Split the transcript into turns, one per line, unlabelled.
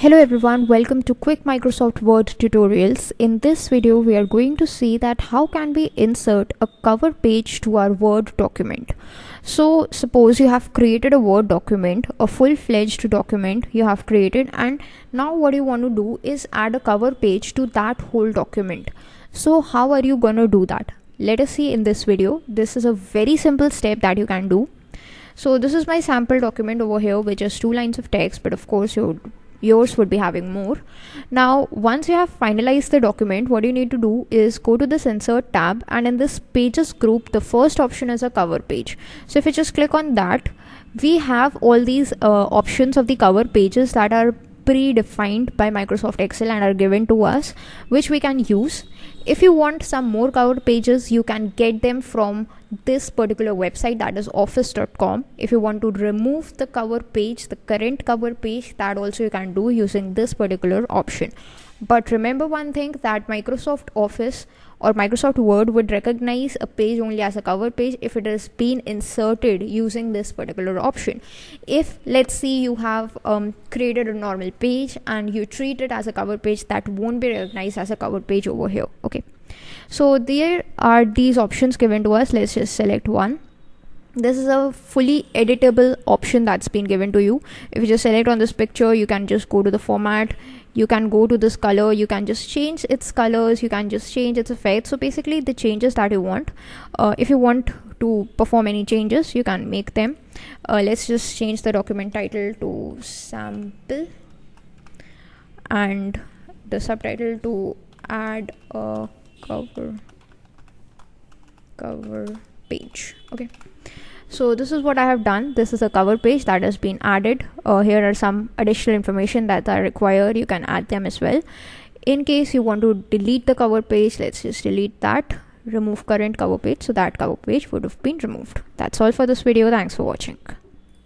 Hello everyone, welcome to quick Microsoft Word tutorials. In this video we are going to see that how can we insert a cover page to our Word document. So suppose you have created a Word document, a full-fledged document you have created, and now what you want to do is add a cover page to that whole document. So how are you going to do that? Let us see in this video. This is a very simple step that you can do. So this is my sample document over here with just 2 lines of text, but of course yours would be having more. Now once you have finalized the document, what you need to do is go to this insert tab, and in this pages group the first option is a cover page. So if you just click on that, we have all these options of the cover pages that are predefined by Microsoft Excel and are given to us, which we can use. If you want some more cover pages, you can get them from this particular website, that is office.com. If you want to remove the cover page, the current cover page, that also you can do using this particular option. But remember one thing, that Microsoft Office or Microsoft Word would recognize a page only as a cover page if it has been inserted using this particular option. If let's see you have created a normal page and you treat it as a cover page, that won't be recognized as a cover page over here. Okay, so there are these options given to us. Let's just select one. This is a fully editable option that's been given to you. If you just select on this picture, you can just go to the format, you can go to this color, you can just change its colors, you can just change its effects. So basically the changes that you want, if you want to perform any changes, you can make them. Let's just change the document title to sample and the subtitle to add a cover page. Okay, so this is what I have done. This is a cover page that has been added. Here are some additional information that are required. You can add them as well. In case you want to delete the cover page, let's just delete that, remove current cover page, so that cover page would have been removed. That's all for this video. Thanks for watching.